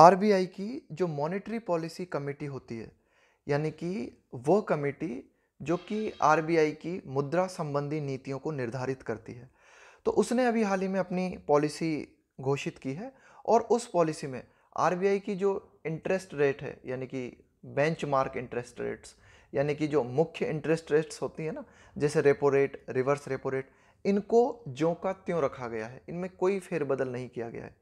RBI की जो monetary policy committee होती है, यानी कि वो कमेटी जो कि आरबीआई की मुद्रा संबंधी नीतियों को निर्धारित करती है। तो उसने अभी हाल ही में अपनी पॉलिसी घोषित की है और उस पॉलिसी में आरबीआई की जो इंटरेस्ट रेट है, यानी कि बेंचमार्क इंटरेस्ट रेट्स, यानी कि जो मुख्य इंटरेस्ट रेट्स होती है ना, जैसे repo rate, reverse repo rate, इनको ज्यों का त्यों रखा गया है, इनमें कोई फेरबदल नहीं किया गया है।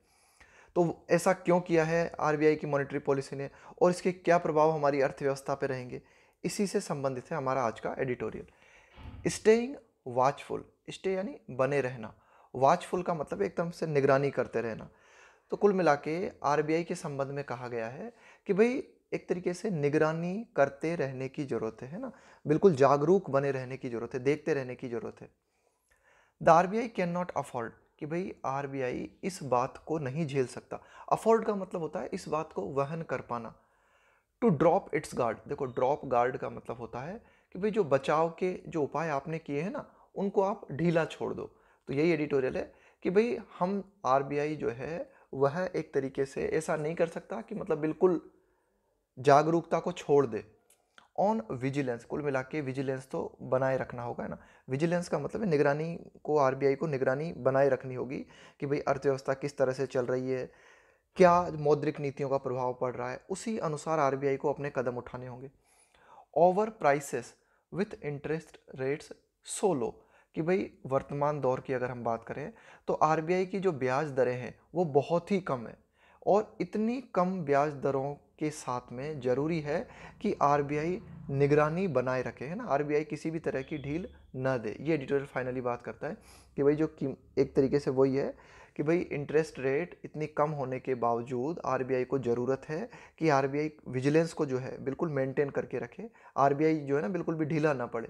तो ऐसा क्यों किया है आरबीआई की मॉनेटरी पॉलिसी ने और इसके क्या प्रभाव हमारी अर्थव्यवस्था पे रहेंगे, इसी से संबंधित है हमारा आज का एडिटोरियल। स्टेइंग वॉचफुल, स्टे यानी बने रहना, वॉचफुल का मतलब एकदम से निगरानी करते रहना। तो कुल मिला के आरबीआई के संबंध में कहा गया है कि भाई एक तरीके से निगरानी करते रहने की जरूरत है ना, बिल्कुल जागरूक बने रहने की जरूरत है, देखते रहने की जरूरत है। The RBI can not afford, कि भाई आरबीआई इस बात को नहीं झेल सकता। अफोर्ड का मतलब होता है इस बात को वहन कर पाना। टू ड्रॉप इट्स गार्ड, देखो ड्रॉप गार्ड का मतलब होता है कि भाई जो बचाव के जो उपाय आपने किए हैं ना, उनको आप ढीला छोड़ दो। तो यही एडिटोरियल है कि भाई हम आरबीआई जो है वह एक तरीके से ऐसा नहीं कर सकता कि मतलब बिल्कुल जागरूकता को छोड़ दे। ऑन विजिलेंस, कुल मिला के विजिलेंस तो बनाए रखना होगा, है ना। विजिलेंस का मतलब है निगरानी को, आरबीआई को निगरानी बनाए रखनी होगी कि भाई अर्थव्यवस्था किस तरह से चल रही है, क्या मौद्रिक नीतियों का प्रभाव पड़ रहा है, उसी अनुसार आरबीआई को अपने कदम उठाने होंगे। Over prices with interest rates so low, कि भाई वर्तमान दौर की अगर हम बात करें तो आरबीआई की जो ब्याज दरें हैं वो बहुत ही कम है और इतनी कम ब्याज दरों के साथ में जरूरी है कि आरबीआई निगरानी बनाए रखे, है ना, आरबीआई किसी भी तरह की ढील न दे। ये एडिटोरियल फाइनली बात करता है कि भाई जो एक तरीके से वही है कि भाई इंटरेस्ट रेट इतनी कम होने के बावजूद आरबीआई को ज़रूरत है कि आरबीआई विजिलेंस को जो है बिल्कुल मेंटेन करके रखे, आरबीआई जो है ना बिल्कुल भी ढीला ना पड़े।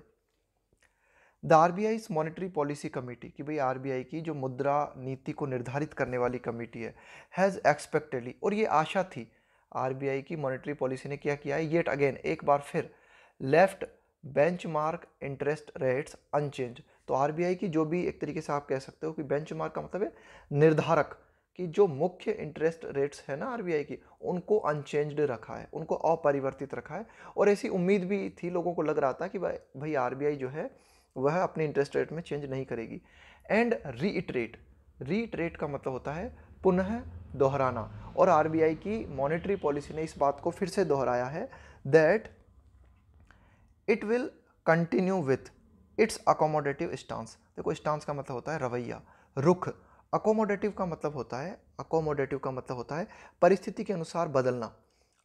The RBI monetary policy committee, कि भाई आरबीआई की जो मुद्रा नीति को निर्धारित करने वाली कमेटी है, हैज़ एक्सपेक्टेडली, और ये आशा थी, आरबीआई की मॉनेटरी पॉलिसी ने क्या किया है, येट अगेन एक बार फिर left benchmark interest rates unchanged. तो आरबीआई की जो भी एक तरीके से आप कह सकते हो कि बेंचमार्क का मतलब है निर्धारक, कि जो मुख्य इंटरेस्ट रेट्स है ना आरबीआई की, उनको अनचेंज्ड रखा है, उनको अपरिवर्तित रखा है। और ऐसी उम्मीद भी थी, लोगों को लग रहा था कि भाई भाई आरबीआई जो है वह अपने इंटरेस्ट रेट में चेंज नहीं करेगी। एंड रीइटरेट, रीइटरेट का मतलब होता है पुनः दोहराना, और आरबीआई की मॉनेटरी पॉलिसी ने इस बात को फिर से दोहराया है that it will continue with its accommodative stance. देखो स्टांस का मतलब होता है रवैया, रुख। अकोमोडेटिव का मतलब होता है, अकोमोडेटिव का मतलब होता है परिस्थिति के अनुसार बदलना।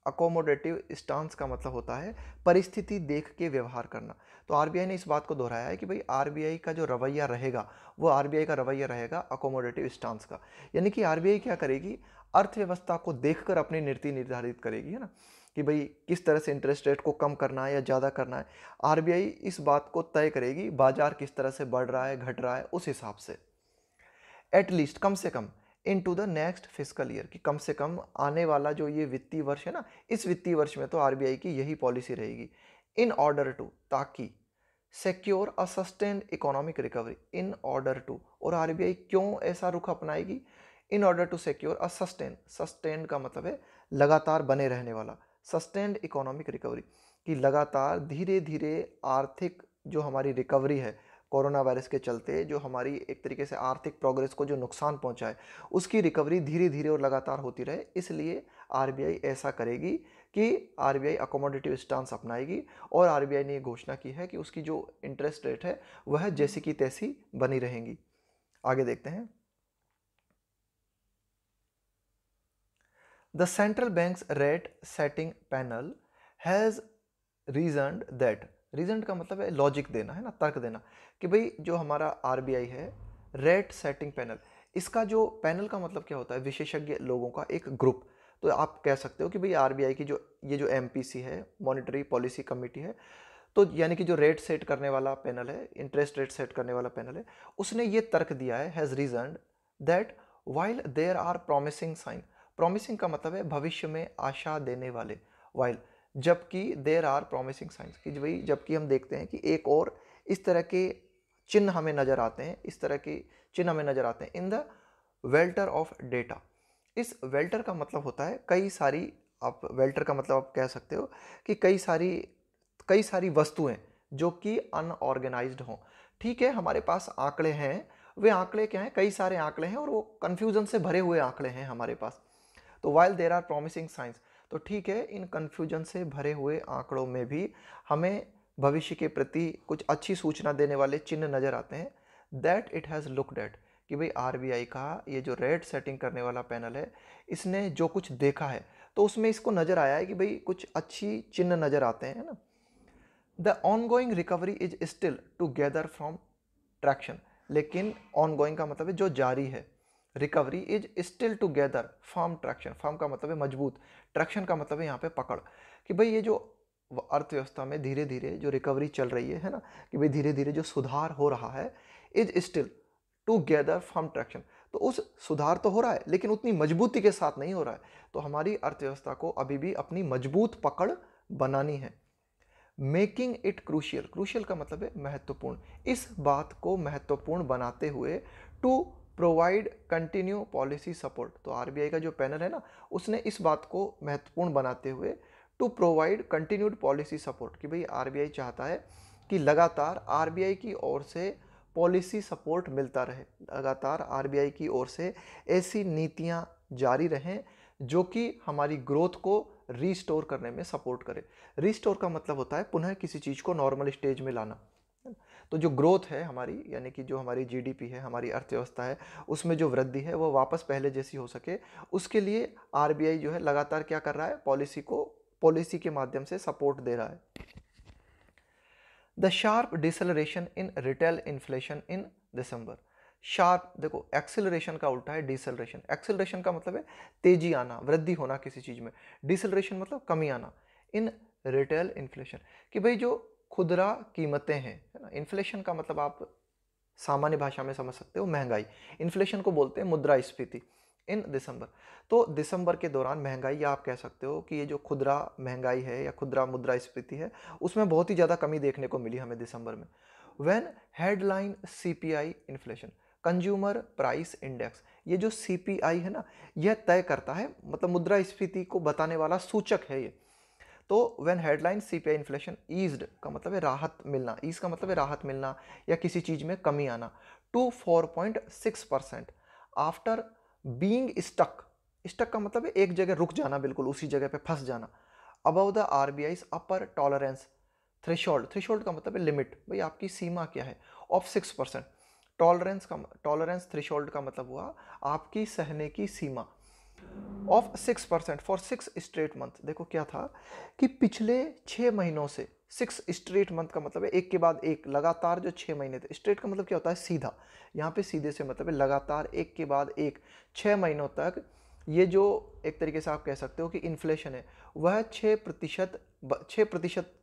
अकोमोडेटिव स्टांस का मतलब होता है परिस्थिति देख के व्यवहार करना। तो आरबीआई ने इस बात को दोहराया है कि भाई आरबीआई का जो रवैया रहेगा वो आरबीआई का रवैया रहेगा अकोमोडेटिव स्टांस का। यानी कि आरबीआई क्या करेगी, अर्थव्यवस्था को देखकर अपनी नीति निर्धारित करेगी, है ना, कि भाई किस तरह से इंटरेस्ट रेट को कम करना है या ज़्यादा करना है। आरबीआई इस बात को तय करेगी, बाजार किस तरह से बढ़ रहा है घट रहा है उस हिसाब से। एटलीस्ट कम से कम in to the next fiscal year, कि कम से कम आने वाला जो ये वित्तीय वर्ष है ना, इस वित्तीय वर्ष में तो आरबीआई की यही पॉलिसी रहेगी। इन ऑर्डर टू, ताकि secure a sustained economic recovery, in order to, और आरबीआई क्यों ऐसा रुख अपनाएगी, in order to secure a sustain, sustain का मतलब है लगातार बने रहने वाला, सस्टेन्ड इकोनॉमिक रिकवरी, कि लगातार धीरे धीरे आर्थिक जो हमारी रिकवरी है, कोरोना वायरस के चलते जो हमारी एक तरीके से आर्थिक प्रोग्रेस को जो नुकसान पहुंचा है, उसकी रिकवरी धीरे धीरे और लगातार होती रहे। इसलिए आरबीआई ऐसा करेगी कि आरबीआई अकोमोडेटिव स्टांस अपनाएगी, और आरबीआई ने ये घोषणा की है कि उसकी जो इंटरेस्ट रेट है वह जैसी की तैसी बनी रहेंगी। आगे देखते हैं। The central banks rate setting panel has reasoned that, reason का मतलब है लॉजिक देना, है ना, तर्क देना, कि भाई जो हमारा आरबीआई है, रेट सेटिंग पैनल, इसका जो पैनल का मतलब क्या होता है, विशेषज्ञ लोगों का एक ग्रुप। तो आप कह सकते हो कि भाई आरबीआई की जो ये जो एमपीसी है, मॉनेटरी पॉलिसी कमेटी है, तो यानी कि जो रेट सेट करने वाला पैनल है, इंटरेस्ट रेट सेट करने वाला पैनल है, उसने ये तर्क दिया है, has reasoned that while there are promising sign, promising का मतलब है भविष्य में आशा देने वाले, वाइल जबकि देयर आर प्रॉमिसिंग साइंस, कि भाई जबकि हम देखते हैं कि एक और इस तरह के चिन्ह हमें नजर आते हैं, इस तरह के चिन्ह हमें नजर आते हैं in the welter of data, इस वेल्टर का मतलब होता है कई सारी, आप वेल्टर का मतलब आप कह सकते हो कि कई सारी वस्तुएं जो कि अनऑर्गेनाइज्ड हों। ठीक है, हमारे पास आंकड़े हैं, वे आंकड़े क्या हैं, कई सारे आंकड़े हैं और वो कंफ्यूजन से भरे हुए आंकड़े हैं हमारे पास। तो while there are promising signs, तो ठीक है, इन कंफ्यूजन से भरे हुए आंकड़ों में भी हमें भविष्य के प्रति कुछ अच्छी सूचना देने वाले चिन्ह नजर आते हैं। That it has looked at, कि भाई आरबीआई का ये जो रेट सेटिंग करने वाला पैनल है, इसने जो कुछ देखा है तो उसमें इसको नजर आया है कि भाई कुछ अच्छी चिन्ह नजर आते हैं ना। The ongoing recovery is still to gather from traction, लेकिन ऑनगोइंग का मतलब है जो जारी है, recovery is still to gather firm traction, firm का मतलब है मजबूत, ट्रैक्शन का मतलब है यहाँ पे पकड़, कि भाई ये जो अर्थव्यवस्था में धीरे धीरे जो रिकवरी चल रही है ना, कि भाई धीरे धीरे जो सुधार हो रहा है, is still to gather firm traction, तो उस सुधार तो हो रहा है लेकिन उतनी मजबूती के साथ नहीं हो रहा है। तो हमारी अर्थव्यवस्था को अभी भी अपनी मजबूत पकड़ बनानी है। मेकिंग इट क्रूशियल, क्रूशियल का मतलब है महत्वपूर्ण, इस बात को महत्वपूर्ण बनाते हुए to provide continue policy support, तो आरबीआई का जो पैनल है ना, उसने इस बात को महत्वपूर्ण बनाते हुए to provide continued policy support, कि भाई आरबीआई चाहता है कि लगातार आरबीआई की ओर से पॉलिसी सपोर्ट मिलता रहे, लगातार आरबीआई की ओर से ऐसी नीतियां जारी रहें जो कि हमारी ग्रोथ को रीस्टोर करने में सपोर्ट करे। रीस्टोर का मतलब होता है पुनः किसी चीज़ को नॉर्मल स्टेज में लाना। तो जो ग्रोथ है हमारी, यानी कि जो हमारी जीडीपी है, हमारी अर्थव्यवस्था है, उसमें जो वृद्धि है वो वापस पहले जैसी हो सके, उसके लिए आरबीआई जो है लगातार क्या कर रहा है, पॉलिसी के माध्यम से सपोर्ट दे रहा है। The sharp deceleration in retail inflation in December, sharp, देखो एक्सेलरेशन का उल्टा है डिसलरेशन, एक्सेलरेशन का मतलब है तेजी आना, वृद्धि होना किसी चीज में, डिसलरेशन मतलब कमी आना। इन रिटेल इन्फ्लेशन, कि भाई जो खुदरा कीमतें हैं, है ना, इन्फ्लेशन का मतलब आप सामान्य भाषा में समझ सकते हो महंगाई, इन्फ्लेशन को बोलते हैं मुद्रास्फीति। इन दिसंबर, तो दिसंबर के दौरान महंगाई, या आप कह सकते हो कि ये जो खुदरा महंगाई है या खुदरा मुद्रास्फीति है, उसमें बहुत ही ज़्यादा कमी देखने को मिली हमें दिसंबर में। When headline CPI inflation, consumer price index, ये जो सीपीआई है ना, यह तय करता है, मतलब मुद्रास्फीति को बताने वाला सूचक है ये। तो when headline CPI inflation eased का मतलब है राहत मिलना, ईज का मतलब है राहत मिलना या किसी चीज में कमी आना, to 4.6% after being stuck, stuck का मतलब है एक जगह रुक जाना, बिल्कुल उसी जगह पे फंस जाना, above the RBI upper tolerance threshold, threshold का मतलब है लिमिट, भाई आपकी सीमा क्या है, ऑफ 6%। टॉलरेंस थ्रेशोल्ड का मतलब हुआ आपकी सहने की सीमा ऑफ 6% फॉर 6 स्ट्रेट मंथ। देखो क्या था कि पिछले 6 महीनों से, 6 स्ट्रेट मंथ का मतलब है एक के बाद एक, लगातार जो 6 महीने थे, स्ट्रेट का मतलब क्या होता है सीधा, यहाँ पे सीधे से मतलब है लगातार एक के बाद एक 6 महीनों तक, ये जो एक तरीके से आप कह सकते हो कि इन्फ्लेशन है वह 6%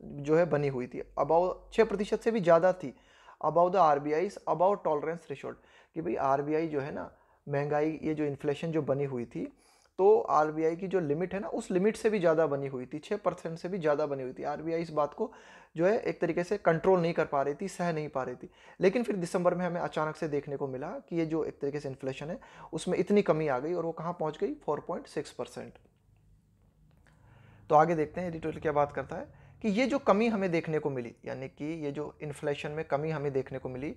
जो है बनी हुई थी, अबाउ 6% से भी ज़्यादा थी, above the RBI above tolerance threshold, कि भाई आरबीआई जो है ना, महंगाई, ये जो इन्फ्लेशन जो बनी हुई थी, तो आरबीआई की जो लिमिट है ना, उस लिमिट से भी ज़्यादा बनी हुई थी, 6% से भी ज़्यादा बनी हुई थी। आरबीआई इस बात को जो है एक तरीके से कंट्रोल नहीं कर पा रही थी, सह नहीं पा रही थी। लेकिन फिर दिसंबर में हमें अचानक से देखने को मिला कि ये जो एक तरीके से इन्फ्लेशन है उसमें इतनी कमी आ गई और वो कहाँ पहुँच गई, 4.6%। तो आगे देखते हैं एडिटोरियल क्या बात करता है कि ये जो कमी हमें देखने को मिली, यानी कि ये जो इन्फ्लेशन में कमी हमें देखने को मिली,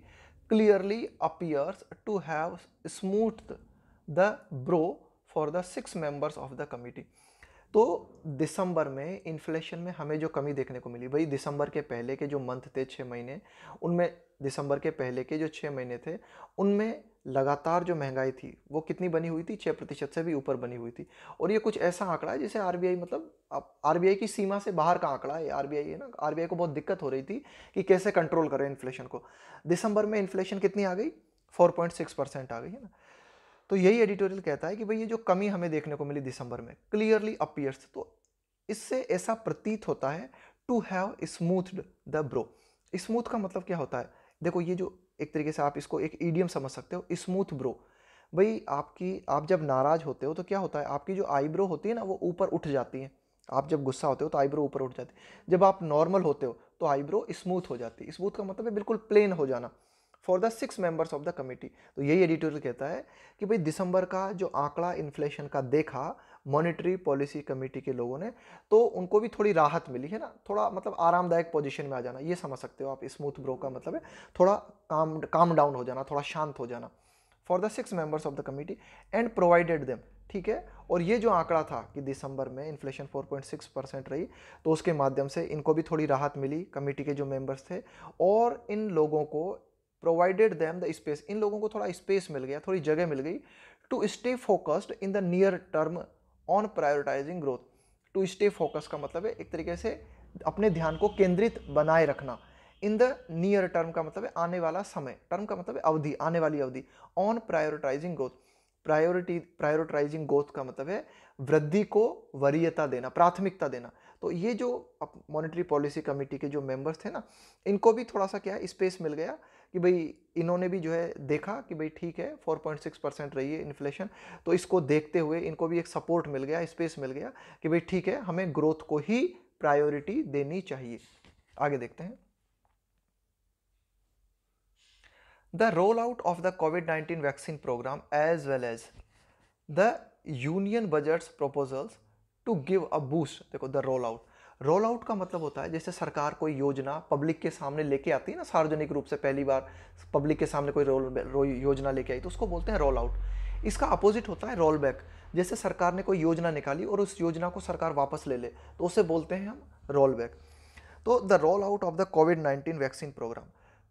clearly appears to have smooth the brow for the 6 members of the committee. तो दिसंबर में इन्फ्लेशन में हमें जो कमी देखने को मिली, भाई दिसंबर के पहले के जो मंथ थे 6 महीने, उनमें दिसंबर के पहले के जो 6 महीने थे उनमें लगातार जो महंगाई थी वो कितनी बनी हुई थी, 6% से भी ऊपर बनी हुई थी। और ये कुछ ऐसा आंकड़ा है जिसे आरबीआई, मतलब आरबीआई की सीमा से बाहर का आंकड़ा है, आरबीआई है ना, आरबीआई को बहुत दिक्कत हो रही थी कि कैसे कंट्रोल करें इन्फ्लेशन को। दिसंबर में इन्फ्लेशन कितनी आ गई, 4.6% आ गई, है ना। तो यही एडिटोरियल कहता है कि भाई ये जो कमी हमें देखने को मिली दिसंबर में, क्लियरली अपीयर्स, तो इससे ऐसा प्रतीत होता है to have smoothed the brow. Smooth का मतलब क्या होता है, देखो ये जो एक तरीके से आप इसको एक ईडियम समझ सकते हो, स्मूथ ब्रो। भाई आप जब नाराज होते हो तो क्या होता है, आपकी जो आईब्रो होती है ना वो ऊपर उठ जाती है, आप जब गुस्सा होते हो तो आईब्रो ऊपर उठ जाती है, जब आप नॉर्मल होते हो तो आईब्रो स्मूथ हो जाती है। स्मूथ का मतलब है बिल्कुल प्लेन हो जाना, for the 6 members of the committee. तो यही एडिटोरियल कहता है कि भाई दिसंबर का जो आंकड़ा इन्फ्लेशन का देखा मॉनेटरी पॉलिसी कमेटी के लोगों ने, तो उनको भी थोड़ी राहत मिली है ना, थोड़ा मतलब आरामदायक पोजीशन में आ जाना, ये समझ सकते हो आप। स्मूथ ब्रो का मतलब है थोड़ा काम डाउन हो जाना, थोड़ा शांत हो जाना। For the 6 members of the committee and provided them, ठीक है। और ये जो आंकड़ा था कि दिसंबर में इन्फ्लेशन 4.6% रही, तो उसके माध्यम से इनको भी थोड़ी राहत मिली, कमेटी के जो मेंबर्स थे। और इन लोगों को प्रोवाइडेड देम द स्पेस, इन लोगों को थोड़ा स्पेस मिल गया, थोड़ी जगह मिल गई to stay focused in the near term on prioritising growth. To stay focus का मतलब है एक तरीके से अपने ध्यान को केंद्रित बनाए रखना। इन द नियर टर्म का मतलब है आने वाला समय, टर्म का मतलब है अवधि, आने वाली अवधि। On prioritising growth, prioritising growth का मतलब है वृद्धि को वरीयता देना, प्राथमिकता देना। तो ये जो मॉनेटरी पॉलिसी कमेटी के जो मेंबर्स थे ना, इनको भी थोड़ा सा क्या है स्पेस मिल गया कि भाई इन्होंने भी जो है देखा कि भाई ठीक है 4.6% रही है इन्फ्लेशन, तो इसको देखते हुए इनको भी एक सपोर्ट मिल गया, स्पेस मिल गया कि भाई ठीक है हमें ग्रोथ को ही प्रायोरिटी देनी चाहिए। आगे देखते हैं। The rollout of the COVID-19 vaccine program as well as the union budget's proposals to give a boost। देखो द रोल आउट का मतलब होता है जैसे सरकार कोई योजना पब्लिक के सामने लेके आती है ना, सार्वजनिक रूप से पहली बार पब्लिक के सामने कोई योजना लेके आई, तो उसको बोलते हैं रोल आउट। इसका अपोजिट होता है रोल बैक। जैसे सरकार ने कोई योजना निकाली और उस योजना को सरकार वापस ले ले, तो उसे बोलते हैं हम रोल बैक। तो the roll out of the कोविड-19 वैक्सीन प्रोग्राम,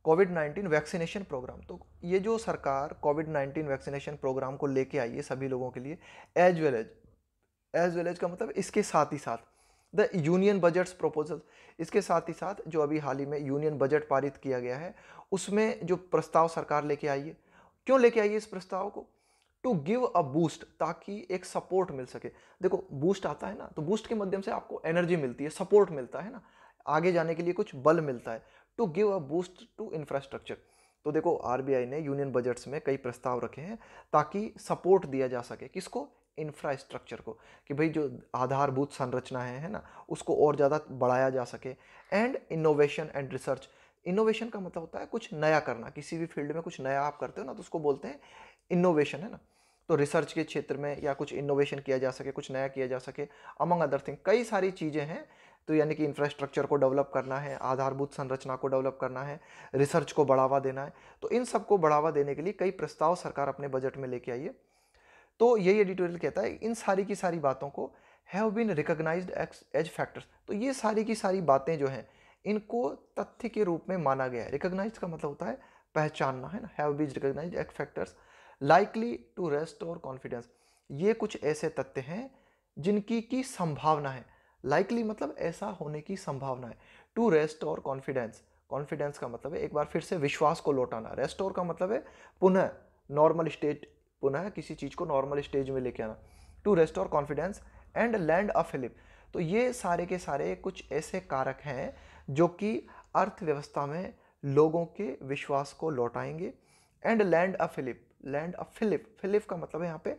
कोविड-19 वैक्सीनेशन प्रोग्राम, तो ये जो सरकार कोविड-19 वैक्सीनेशन प्रोग्राम को लेके आई है सभी लोगों के लिए, एज वेल एज का मतलब इसके साथ ही साथ द यूनियन बजट्स प्रपोजल, इसके साथ ही साथ जो अभी हाल ही में यूनियन बजट पारित किया गया है, उसमें जो प्रस्ताव सरकार लेके आई है, क्यों लेके आई है इस प्रस्ताव को? टू गिव अ बूस्ट, ताकि एक सपोर्ट मिल सके। देखो बूस्ट आता है ना, तो बूस्ट के माध्यम से आपको एनर्जी मिलती है, सपोर्ट मिलता है ना, आगे जाने के लिए कुछ बल मिलता है। To give a boost to infrastructure, तो देखो आरबीआई ने यूनियन बजट्स में कई प्रस्ताव रखे हैं ताकि सपोर्ट दिया जा सके, किसको? इंफ्रास्ट्रक्चर को, कि भाई जो आधारभूत संरचना है ना, उसको और ज़्यादा बढ़ाया जा सके। And innovation and research, innovation का मतलब होता है कुछ नया करना, किसी भी फील्ड में कुछ नया आप करते हो ना, तो उसको बोलते हैं इनोवेशन, है ना। तो रिसर्च के क्षेत्र में या कुछ इनोवेशन किया जा सके, कुछ नया किया जा सके, अमंग अदर थिंग कई सारी चीज़ें हैं। तो यानी कि इंफ्रास्ट्रक्चर को डेवलप करना है, आधारभूत संरचना को डेवलप करना है, रिसर्च को बढ़ावा देना है। तो इन सबको बढ़ावा देने के लिए कई प्रस्ताव सरकार अपने बजट में लेके आई है। तो यही एडिटोरियल कहता है इन सारी की सारी बातों को have been recognised as factors. तो ये सारी की सारी बातें जो हैं इनको तथ्य के रूप में माना गया है। रिकॉग्नाइज का मतलब होता है पहचानना, है ना। Have been recognised as factors likely to restore confidence, ये कुछ ऐसे तथ्य हैं जिनकी की संभावना है। लाइकली मतलब ऐसा होने की संभावना है। टू रेस्टोर कॉन्फिडेंस, कॉन्फिडेंस का मतलब है एक बार फिर से विश्वास को लौटाना। रेस्टोर का मतलब है पुनः नॉर्मल स्टेट, पुनः किसी चीज को नॉर्मल स्टेज में लेके आना। To restore confidence and land a fillip, तो ये सारे के सारे कुछ ऐसे कारक हैं जो कि अर्थव्यवस्था में लोगों के विश्वास को लौटाएंगे। And land a fillip, land a fillip, fillip का मतलब है यहाँ पे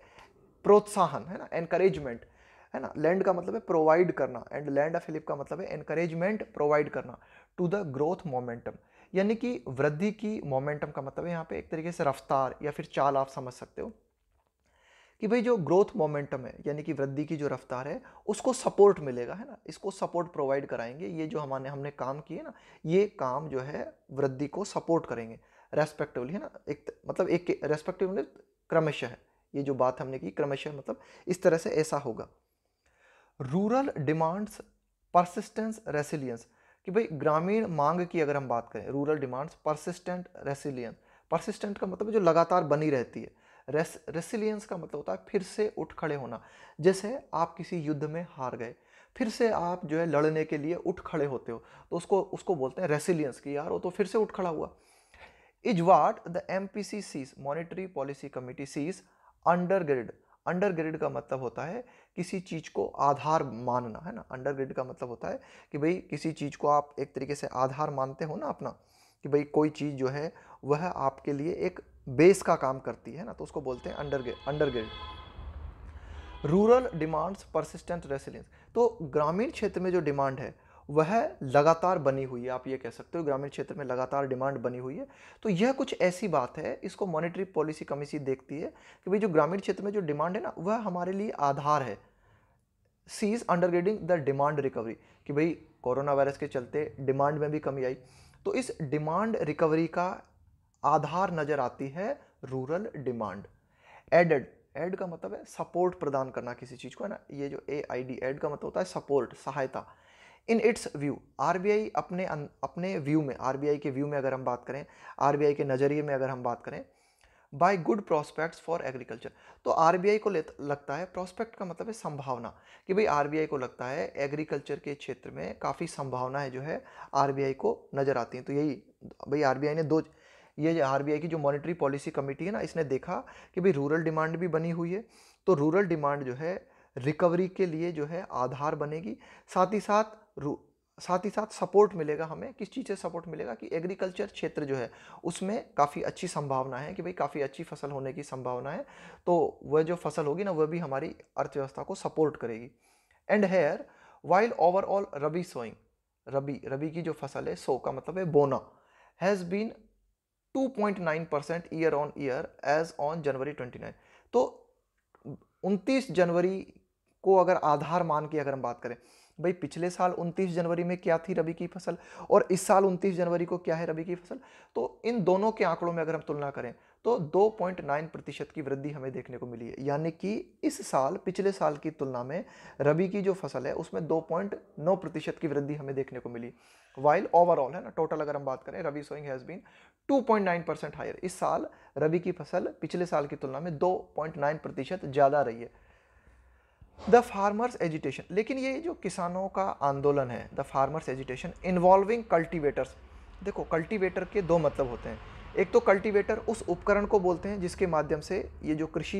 प्रोत्साहन, है ना, एनकरेजमेंट, है ना। लैंड का मतलब है प्रोवाइड करना, एंड लैंड ऑफ फिलिप का मतलब है एनकरेजमेंट, प्रोवाइड करना टू द ग्रोथ मोमेंटम, यानी कि वृद्धि की मोमेंटम का मतलब है यहाँ पे एक तरीके से रफ्तार या फिर चाल आप समझ सकते हो कि भाई जो ग्रोथ मोमेंटम है यानी कि वृद्धि की जो रफ्तार है उसको सपोर्ट मिलेगा, है ना। इसको सपोर्ट प्रोवाइड कराएंगे, ये जो हमने काम किए ना, ये काम जो है वृद्धि को सपोर्ट करेंगे रेस्पेक्टिवली, है ना। एक मतलब एक रेस्पेक्टिवली क्रमशः है, ये जो बात हमने की क्रमशः मतलब इस तरह से ऐसा होगा। रूरल डिमांड्स परसिस्टेंस रेसिलियंस, कि भाई ग्रामीण मांग की अगर हम बात करें, rural demands persistent resilience, persistent का मतलब है जो लगातार बनी रहती है। रेसिलियंस का मतलब होता है फिर से उठ खड़े होना। जैसे आप किसी युद्ध में हार गए, फिर से आप जो है लड़ने के लिए उठ खड़े होते हो, तो उसको उसको बोलते हैं रेसिलियंस, कि यार वो तो फिर से उठ खड़ा हुआ। Is what the MPC sees, monetary policy committee sees undergird, undergird का मतलब होता है किसी चीज को आधार मानना, है ना। अंडरग्रिड का मतलब होता है कि भाई किसी चीज को आप एक तरीके से आधार मानते हो ना अपना, कि भाई कोई चीज जो है वह आपके लिए एक बेस का काम करती है ना, तो उसको बोलते हैं अंडरग्रिड। रूरल डिमांड्स परसिस्टेंट रेसिलियंस, तो ग्रामीण क्षेत्र में जो डिमांड है वह लगातार बनी हुई है, आप ये कह सकते हो ग्रामीण क्षेत्र में लगातार डिमांड बनी हुई है। तो यह कुछ ऐसी बात है, इसको मॉनेटरी पॉलिसी कमेटी देखती है कि भाई जो ग्रामीण क्षेत्र में जो डिमांड है ना, वह हमारे लिए आधार है। सी इज अंडरग्रेडिंग द डिमांड रिकवरी, कि भाई कोरोना वायरस के चलते डिमांड में भी कमी आई, तो इस डिमांड रिकवरी का आधार नजर आती है रूरल डिमांड। एडेड, एड का मतलब है सपोर्ट प्रदान करना किसी चीज को, है ना, ये जो AID एड का मतलब होता है सपोर्ट, सहायता। इन इट्स व्यू, आरबीआई अपने व्यू में, आरबीआई के व्यू में अगर हम बात करें, आरबीआई के नजरिए में अगर हम बात करें, by good prospects for agriculture, तो आरबीआई को लगता है, प्रोस्पेक्ट का मतलब है संभावना, कि भाई आरबीआई को लगता है एग्रीकल्चर के क्षेत्र में काफ़ी संभावनाएं जो है आरबीआई को नजर आती हैं। तो यही भाई आरबीआई ने ये आरबीआई की जो मॉनेटरी पॉलिसी कमेटी है ना, इसने देखा कि भाई रूरल डिमांड भी बनी हुई है, तो रूरल डिमांड जो है रिकवरी के लिए जो है आधार बनेगी। साथ ही साथ सपोर्ट मिलेगा हमें, किस चीज़ से सपोर्ट मिलेगा कि एग्रीकल्चर क्षेत्र जो है उसमें काफ़ी अच्छी संभावना है, कि भाई काफ़ी अच्छी फसल होने की संभावना है, तो वह जो फसल होगी ना वह भी हमारी अर्थव्यवस्था को सपोर्ट करेगी। And here while overall rabi sowing, rabi की जो फसल है, सो का मतलब है बोना, has been 2.9% year on year as on January 29। तो 29 जनवरी को अगर आधार मान के अगर हम बात करें, भाई पिछले साल 29 जनवरी में क्या थी रबी की फसल, और इस साल 29 जनवरी को क्या है रबी की फसल, तो इन दोनों के आंकड़ों में अगर हम तुलना करें तो 2.9% की वृद्धि हमें देखने को मिली है। यानी कि इस साल पिछले साल की तुलना में रबी की जो फसल है उसमें 2.9% की वृद्धि हमें देखने को मिली। वाइल ओवरऑल, है ना, टोटल अगर हम बात करें, रबी सोइंग हैज बीन 2.9% हायर, इस साल रबी की फसल पिछले साल की तुलना में 2.9% ज्यादा रही है। द फार्मर्स एजिटेशन, लेकिन ये जो किसानों का आंदोलन है, the farmers agitation involving cultivators, देखो कल्टीवेटर के दो मतलब होते हैं। एक तो कल्टीवेटर उस उपकरण को बोलते हैं जिसके माध्यम से ये जो कृषि,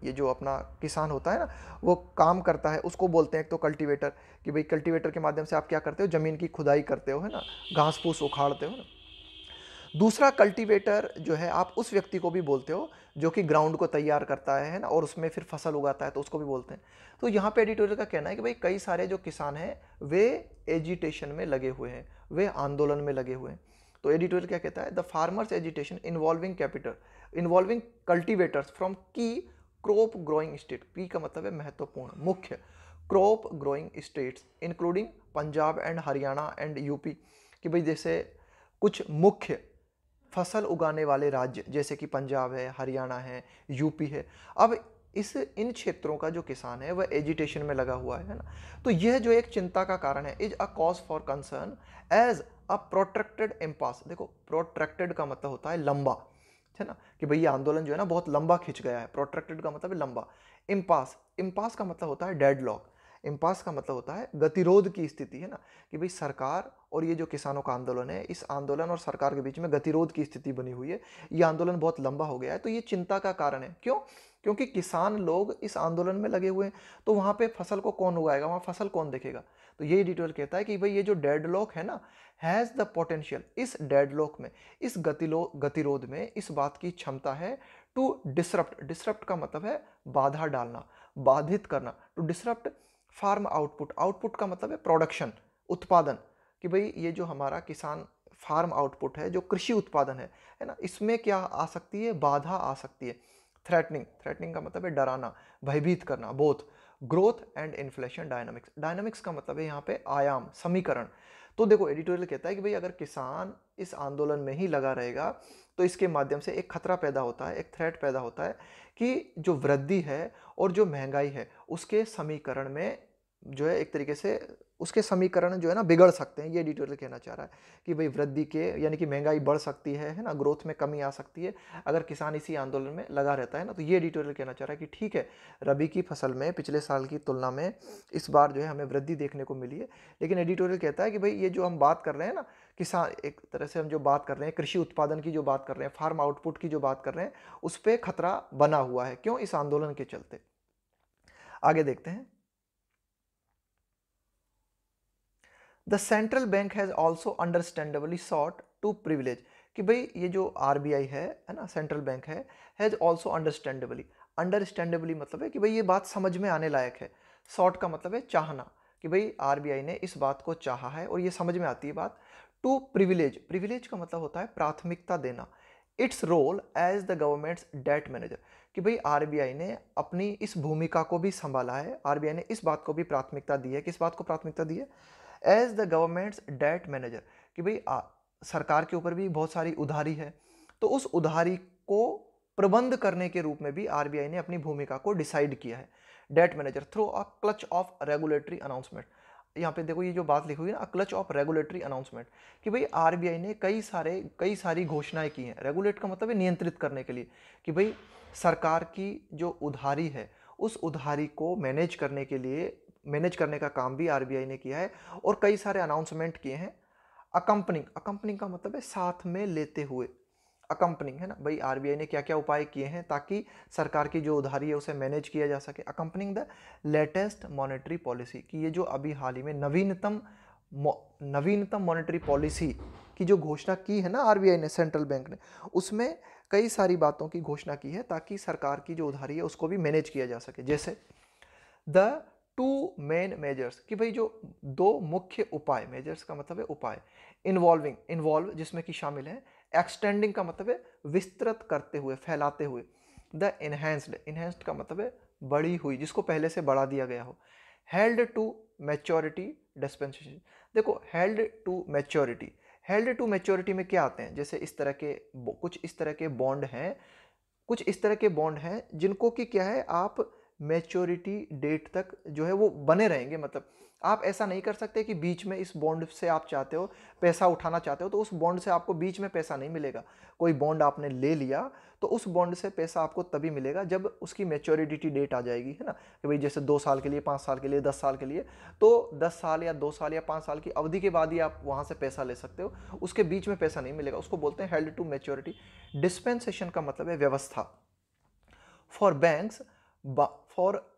ये जो अपना किसान होता है ना, वो काम करता है, उसको बोलते हैं एक तो कल्टीवेटर, कि भाई कल्टीवेटर के माध्यम से आप क्या करते हो, जमीन की खुदाई करते हो, है ना, घास फूस उखाड़ते हो ना। दूसरा कल्टीवेटर जो है आप उस व्यक्ति को भी बोलते हो जो कि ग्राउंड को तैयार करता है ना, और उसमें फिर फसल उगाता है, तो उसको भी बोलते हैं। तो यहाँ पे एडिटोरियल का कहना है कि भाई कई सारे जो किसान हैं वे एजिटेशन में लगे हुए हैं, वे आंदोलन में लगे हुए हैं। तो एडिटोरियल क्या कहता है, the farmers agitation involving capital involving cultivators from की क्रॉप ग्रोइंग स्टेट, की का मतलब है महत्वपूर्ण, मुख्य crop growing states including Punjab and Haryana and UP, कि भाई जैसे कुछ मुख्य फसल उगाने वाले राज्य जैसे कि पंजाब है, हरियाणा है, यूपी है। अब इन क्षेत्रों का जो किसान है वह एजिटेशन में लगा हुआ है ना, तो यह जो एक चिंता का कारण है, is a cause for concern as a protracted impasse. देखो प्रोट्रैक्टेड का मतलब होता है लंबा, है ना, कि भाई ये आंदोलन जो है ना बहुत लंबा खिंच गया है, प्रोट्रैक्टेड का मतलब है लंबा। इम्पास, इम्पास का मतलब होता है डेडलॉक, इम्पास का मतलब होता है गतिरोध की स्थिति, है ना, कि भाई सरकार और ये जो किसानों का आंदोलन है, इस आंदोलन और सरकार के बीच में गतिरोध की स्थिति बनी हुई है, ये आंदोलन बहुत लंबा हो गया है, तो ये चिंता का कारण है। क्यों? क्योंकि किसान लोग इस आंदोलन में लगे हुए हैं, तो वहां पे फसल को कौन उगाएगा, वहां फसल कौन देखेगा। तो ये एडिटोरियल कहता है कि भाई ये जो डेडलॉक है ना, हैज द पोटेंशियल, इस डेडलॉक में, इस गतिरोध में इस बात की क्षमता है टू डिसरप्ट, डिसरप्ट का मतलब है बाधा डालना, बाधित करना, to disrupt farm output, output का मतलब है प्रोडक्शन, उत्पादन, कि भाई ये जो हमारा किसान फार्म आउटपुट है, जो कृषि उत्पादन है ना, इसमें क्या आ सकती है, बाधा आ सकती है। थ्रेटनिंग, थ्रेटनिंग का मतलब है डराना, भयभीत करना, both growth and inflation dynamics, dynamics का मतलब है यहाँ पे आयाम, समीकरण। तो देखो एडिटोरियल कहता है कि भाई अगर किसान इस आंदोलन में ही लगा रहेगा तो इसके माध्यम से एक खतरा पैदा होता है, एक थ्रेट पैदा होता है कि जो वृद्धि है और जो महंगाई है उसके समीकरण में जो है एक तरीके से उसके समीकरण जो है ना बिगड़ सकते हैं। ये एडिटोरियल कहना चाह रहा है कि भाई वृद्धि के यानी कि महंगाई बढ़ सकती है ना, ग्रोथ में कमी आ सकती है अगर किसान इसी आंदोलन में लगा रहता है ना। तो ये एडिटोरियल कहना चाह रहा है कि ठीक है, रबी की फसल में पिछले साल की तुलना में इस बार जो है हमें वृद्धि देखने को मिली है, लेकिन एडिटोरियल कहता है कि भाई ये जो हम बात कर रहे हैं ना, किसान एक तरह से हम जो बात कर रहे हैं कृषि उत्पादन की जो बात कर रहे हैं, फार्म आउटपुट की जो बात कर रहे हैं, उस पर खतरा बना हुआ है। क्यों? इस आंदोलन के चलते। आगे देखते हैं। The central bank has also understandably sought to privilege, कि भाई ये जो आरबीआई है ना, सेंट्रल बैंक है, हैज ऑल्सो अंडरस्टैंडेबली, अंडरस्टैंडेबली मतलब है कि भाई ये बात समझ में आने लायक है। सॉट का मतलब है चाहना, कि भाई आरबीआई ने इस बात को चाहा है, और ये समझ में आती है बात, टू प्रिविलेज, प्रिविलेज का मतलब होता है प्राथमिकता देना, its role as the government's debt manager, कि भाई आरबीआई ने अपनी इस भूमिका को भी संभाला है, आरबीआई ने इस बात को भी प्राथमिकता दी है, किस बात को प्राथमिकता दी है, as the government's debt manager, कि भाई सरकार के ऊपर भी बहुत सारी उधारी है, तो उस उधारी को प्रबंध करने के रूप में भी आरबीआई ने अपनी भूमिका को डिसाइड किया है, debt manager through a clutch of regulatory announcement. यहाँ पे देखो ये जो बात लिखी हुई है ना, क्लच ऑफ रेगुलेटरी अनाउंसमेंट, कि भाई आरबीआई ने कई सारी घोषणाएं की हैं, रेगुलेट का मतलब है नियंत्रित करने के लिए, कि भाई सरकार की जो उधारी है उस उधारी को मैनेज करने के लिए, मैनेज करने का काम भी आरबीआई ने किया है, और कई सारे अनाउंसमेंट किए हैं। अकम्पनिंग, अकम्पनिंग का मतलब है साथ में लेते हुए, अकम्पनिंग है ना, भाई आरबीआई ने क्या क्या उपाय किए हैं ताकि सरकार की जो उधारी है उसे मैनेज किया जा सके। Accompanying the latest monetary policy, कि ये जो अभी हाल ही में नवीनतम मॉनेटरी पॉलिसी की जो घोषणा की है ना आरबीआई ने, सेंट्रल बैंक ने, उसमें कई सारी बातों की घोषणा की है ताकि सरकार की जो उधारी है उसको भी मैनेज किया जा सके। जैसे द टू मेन मेजर्स, कि भाई जो दो मुख्य उपाय, मेजर्स का मतलब है उपाय, इन्वॉल्विंग, इन्वॉल्व जिसमें कि शामिल है, एक्सटेंडिंग का मतलब है विस्तृत करते हुए, फैलाते हुए, द इनहेंस्ड, इनहेंस्ड का मतलब है बढ़ी हुई, जिसको पहले से बढ़ा दिया गया हो, हेल्ड टू मैच्योरिटी डिस्पेंसेशन। देखो held to maturity, held to maturity में क्या आते हैं, जैसे इस तरह के कुछ इस तरह के बॉन्ड हैं, कुछ इस तरह के बॉन्ड हैं जिनको कि क्या है, आप मैच्योरिटी डेट तक जो है वो बने रहेंगे, मतलब आप ऐसा नहीं कर सकते कि बीच में इस बॉन्ड से आप चाहते हो पैसा उठाना चाहते हो तो उस बॉन्ड से आपको बीच में पैसा नहीं मिलेगा। कोई बॉन्ड आपने ले लिया तो उस बॉन्ड से पैसा आपको तभी मिलेगा जब उसकी मैच्योरिटी डेट आ जाएगी, है ना, कि भाई जैसे 2 साल के लिए, 5 साल के लिए, 10 साल के लिए, तो 10 साल या 2 साल या 5 साल की अवधि के बाद ही आप वहाँ से पैसा ले सकते हो, उसके बीच में पैसा नहीं मिलेगा, उसको बोलते हैं हेल्ड टू मैच्योरिटी। डिस्पेंसेशन का मतलब है व्यवस्था, for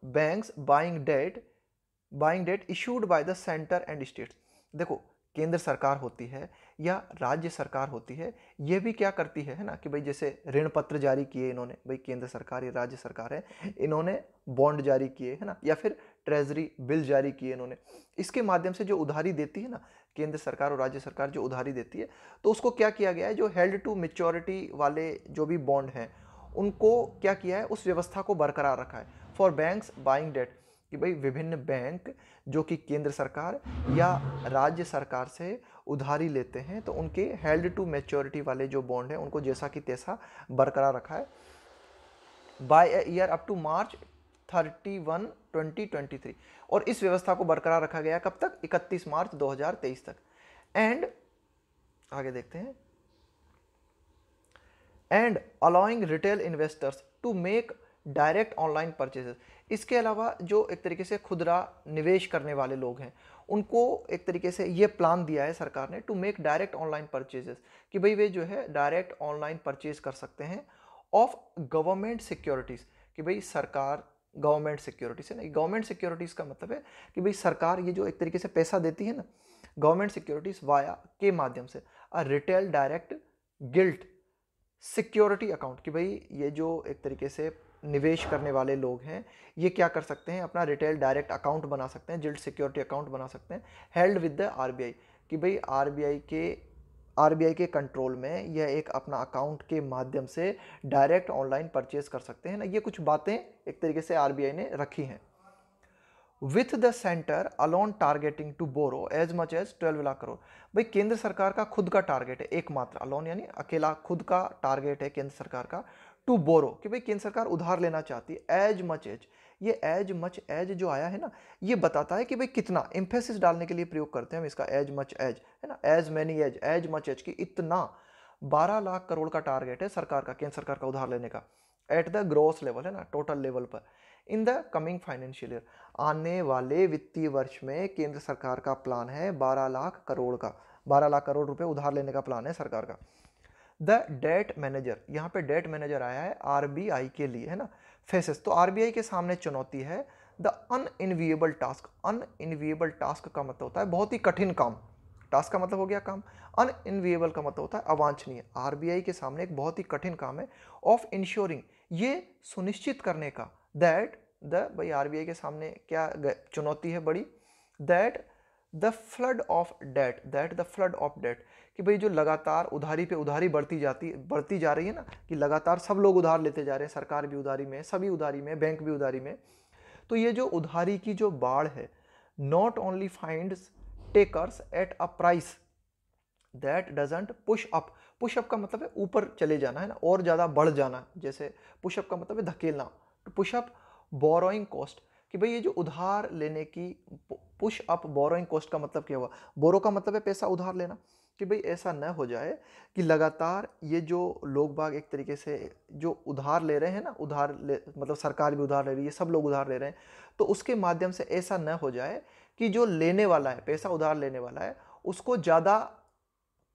banks, buying debt issued by the centre and states. देखो केंद्र सरकार होती है या राज्य सरकार होती है, ये भी क्या करती है ना, कि भाई जैसे ऋण पत्र जारी किए इन्होंने, भाई केंद्र सरकार या राज्य सरकार है, इन्होंने बॉन्ड जारी किए है ना, या फिर ट्रेजरी बिल जारी किए इन्होंने, इसके माध्यम से जो उधारी देती है ना केंद्र सरकार और राज्य सरकार, जो उधारी देती है, तो उसको क्या किया गया है, जो हेल्ड टू मैच्योरिटी वाले जो भी बॉन्ड हैं उनको क्या किया है, उस व्यवस्था को बरकरार रखा है। फॉर बैंक्स बाइंग डेट, कि भाई विभिन्न बैंक जो कि केंद्र सरकार या राज्य सरकार से उधारी लेते हैं तो उनके हेल्ड टू मैच्योरिटी वाले जो बॉन्ड हैं उनको जैसा कि तैसा बरकरार रखा है by a year up to March 31 2023, और इस व्यवस्था को बरकरार रखा गया कब तक, 31 मार्च 2023 तक। एंड आगे देखते हैं, and allowing retail investors to make direct online purchases. इसके अलावा जो एक तरीके से खुदरा निवेश करने वाले लोग हैं उनको एक तरीके से ये प्लान दिया है सरकार ने, to make direct online purchases, कि भाई वे जो है डायरेक्ट ऑनलाइन परचेज कर सकते हैं ऑफ गवर्नमेंट सिक्योरिटीज़, कि भाई सरकार गवर्नमेंट सिक्योरिटीज है ना, गवर्नमेंट सिक्योरिटीज़ का मतलब है कि भाई सरकार ये जो एक तरीके से पैसा देती है ना, गवर्नमेंट सिक्योरिटीज वाया के माध्यम से a retail direct guilt security account, कि भाई ये जो एक तरीके से निवेश करने वाले लोग हैं ये क्या कर सकते हैं, अपना रिटेल डायरेक्ट अकाउंट बना सकते हैं, जिल्ड सिक्योरिटी अकाउंट बना सकते हैं, हेल्ड विद द आरबीआई, कि भाई आरबीआई के कंट्रोल में यह एक अपना अकाउंट के माध्यम से डायरेक्ट ऑनलाइन परचेज कर सकते हैं ना। ये कुछ बातें एक तरीके से आरबीआई ने रखी हैं। With the centre alone targeting to borrow as much as 12 lakh crore, भाई केंद्र सरकार का खुद का टारगेट है, एकमात्र अलोन यानी अकेला खुद का टारगेट है केंद्र सरकार का, टू बोरो, कि भाई केंद्र सरकार उधार लेना चाहती है, एज मच एज, ये एज मच एज जो आया है ना ये बताता है कि भाई कितना, एम्फेसिस डालने के लिए प्रयोग करते हैं हम इसका, एज मच एज है ना, as many as much as, की इतना 12 लाख करोड़ का टारगेट है सरकार का, केंद्र सरकार का उधार लेने का, एट द ग्रोस लेवल है ना, टोटल लेवल पर, in the coming financial year, आने वाले वित्तीय वर्ष में केंद्र सरकार का प्लान है 12 लाख करोड़ का, 12 लाख करोड़ रुपए उधार लेने का प्लान है सरकार का। द डेट मैनेजर, यहाँ पे डेट मैनेजर आया है आरबीआई के लिए है ना, फेसेस, तो आरबीआई के सामने चुनौती है द अनइनविएबल टास्क, अनइनविएबल टास्क का मतलब होता है बहुत ही कठिन काम, टास्क का मतलब हो गया काम, अनइनविएबल का मतलब होता है अवांछनीय, आरबीआई के सामने एक बहुत ही कठिन काम है, ऑफ इंश्योरिंग, ये सुनिश्चित करने का, दैट द, भाई आरबीआई के सामने क्या चुनौती है बड़ी, that the flood of debt, कि भाई जो लगातार उधारी पे उधारी बढ़ती जा रही है ना, कि लगातार सब लोग उधार लेते जा रहे हैं, सरकार भी उधारी में, सभी उधारी में, बैंक भी उधारी में। तो ये जो उधारी की जो बाढ़ है, not only finds takers at a price that doesn't push up. Push up का मतलब है ऊपर चले जाना, है ना, और ज़्यादा बढ़ जाना। जैसे पुश अप का मतलब है धकेलना, तो पुश अप बोरोइंग कॉस्ट, कि भाई ये जो उधार लेने की पुश अप बोरोइंग कॉस्ट का मतलब क्या हुआ? बोरो का मतलब है पैसा उधार लेना, कि भाई ऐसा न हो जाए कि लगातार ये जो लोग बाग एक तरीके से जो उधार ले रहे हैं ना, मतलब सरकार भी उधार ले रही है, सब लोग उधार ले रहे हैं, तो उसके माध्यम से ऐसा न हो जाए कि जो लेने वाला है, पैसा उधार लेने वाला है, उसको ज़्यादा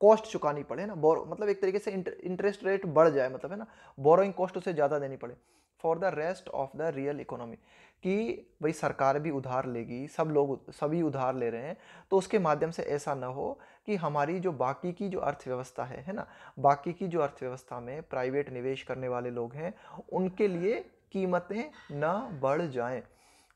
कॉस्ट चुकानी पड़े ना। बोरो मतलब एक तरीके से इंटरेस्ट रेट बढ़ जाए, मतलब है ना, बोरोइंग कॉस्ट उसे ज़्यादा देनी पड़े for the rest of the real economy, कि भाई सरकार भी उधार लेगी, सभी उधार ले रहे हैं, तो उसके माध्यम से ऐसा ना हो कि हमारी जो बाकी की जो अर्थव्यवस्था है ना, बाकी की जो अर्थव्यवस्था में प्राइवेट निवेश करने वाले लोग हैं, उनके लिए कीमतें ना बढ़ जाएं।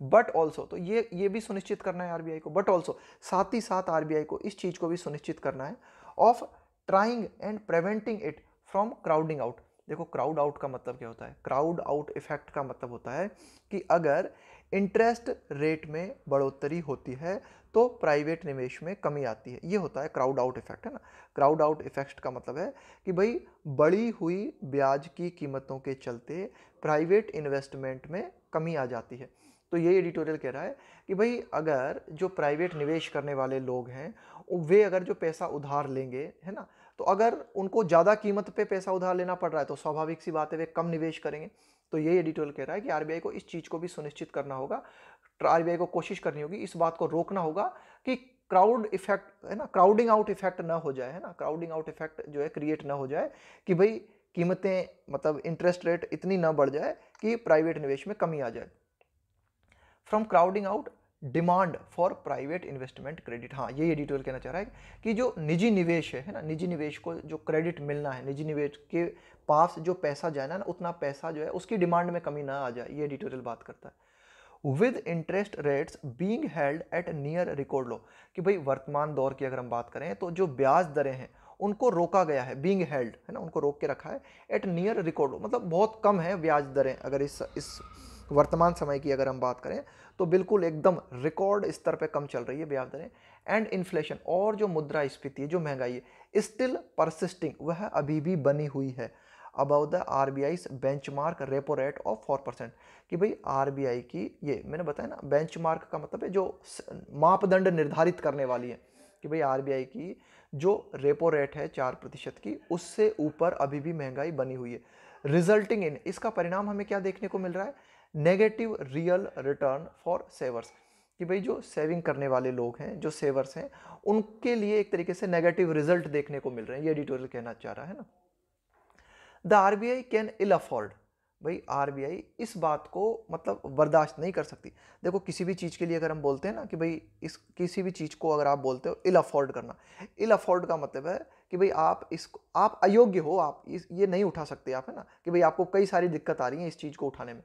बट ऑल्सो, तो ये भी सुनिश्चित करना है आरबीआई को, बट ऑल्सो साथ ही साथ आरबीआई को इस चीज़ को भी सुनिश्चित करना है of trying and preventing it from crowding out. देखो क्राउड आउट का मतलब क्या होता है? क्राउड आउट इफेक्ट का मतलब होता है कि अगर इंटरेस्ट रेट में बढ़ोतरी होती है तो प्राइवेट निवेश में कमी आती है, ये होता है क्राउड आउट इफेक्ट, है ना। क्राउड आउट इफेक्ट का मतलब है कि भाई बढ़ी हुई ब्याज की कीमतों के चलते प्राइवेट इन्वेस्टमेंट में कमी आ जाती है। तो ये एडिटोरियल कह रहा है कि भाई अगर जो प्राइवेट निवेश करने वाले लोग हैं, वे अगर जो पैसा उधार लेंगे, है ना, तो अगर उनको ज़्यादा कीमत पे पैसा उधार लेना पड़ रहा है तो स्वाभाविक सी बात है वे कम निवेश करेंगे। तो ये एडिटोरियल कह रहा है कि आरबीआई को इस चीज़ को भी सुनिश्चित करना होगा, आरबीआई को कोशिश करनी होगी, इस बात को रोकना होगा कि क्राउड इफेक्ट, है ना, क्राउडिंग आउट इफेक्ट ना हो जाए, है ना, क्राउडिंग आउट इफेक्ट जो है क्रिएट ना हो जाए, कि भाई कीमतें मतलब इंटरेस्ट रेट इतनी ना बढ़ जाए कि प्राइवेट निवेश में कमी आ जाए। From crowding out demand for private investment credit. हाँ, ये एडिटोरियल कहना चाह रहा है कि जो निजी निवेश है ना, निजी निवेश को जो क्रेडिट मिलना है, निजी निवेश के पास जो पैसा जाना ना, उतना पैसा जो है उसकी डिमांड में कमी ना आ जाए, ये एडिटोरियल बात करता है। With interest rates being held at near record लो, कि भाई वर्तमान दौर की अगर हम बात करें तो जो ब्याज दरें हैं उनको रोका गया है, बीइंग हेल्ड, है ना, उनको रोक के रखा है, एट नियर रिकॉर्ड लो, मतलब बहुत कम है ब्याज दरें। अगर इस वर्तमान समय की अगर हम बात करें तो बिल्कुल एकदम रिकॉर्ड स्तर पे कम चल रही है ब्याज दरें। एंड इन्फ्लेशन, और जो मुद्रास्फीति, जो महंगाई है, स्टिल परसिस्टिंग, वह अभी भी बनी हुई है above the RBI benchmark repo rate of 4%, कि भाई आरबीआई की, ये मैंने बताया ना, बेंचमार्क का मतलब है जो मापदंड निर्धारित करने वाली है, कि भाई आरबीआई की जो रेपो रेट है 4% की, उससे ऊपर अभी भी महंगाई बनी हुई है। रिजल्टिंग इन, इसका परिणाम हमें क्या देखने को मिल रहा है? नेगेटिव रियल रिटर्न फॉर सेवर्स, कि भाई जो सेविंग करने वाले लोग हैं, जो सेवर्स हैं, उनके लिए एक तरीके से नेगेटिव रिजल्ट देखने को मिल रहे हैं, ये एडिटोरियल कहना चाह रहा है ना। The RBI can ill afford, भाई आरबीआई इस बात को मतलब बर्दाश्त नहीं कर सकती। देखो किसी भी चीज़ के लिए अगर हम बोलते हैं ना कि भाई इस किसी भी चीज़ को अगर आप बोलते हो इल अफोर्ड करना, इल अफोर्ड का मतलब है कि भाई आप इसको, आप अयोग्य हो, आप ये नहीं उठा सकते आप, है ना, कि भाई आपको कई सारी दिक्कत आ रही है इस चीज़ को उठाने में।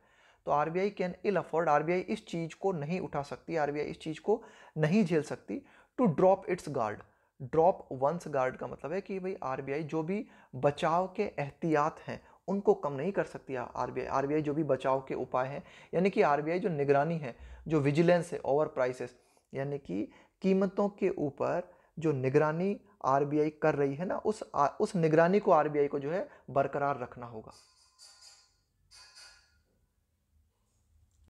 तो RBI can ill afford, RBI इस चीज़ को नहीं उठा सकती, आरबीआई इस चीज़ को नहीं झेल सकती। To drop its guard, drop once guard का मतलब है कि भाई आरबीआई जो भी बचाव के एहतियात हैं उनको कम नहीं कर सकती आरबीआई जो भी बचाव के उपाय हैं, यानी कि आरबीआई जो निगरानी है, जो विजिलेंस है ओवर प्राइसेस, यानी कि कीमतों के ऊपर जो निगरानी आरबीआई कर रही है ना, उस निगरानी को आरबीआई को जो है बरकरार रखना होगा।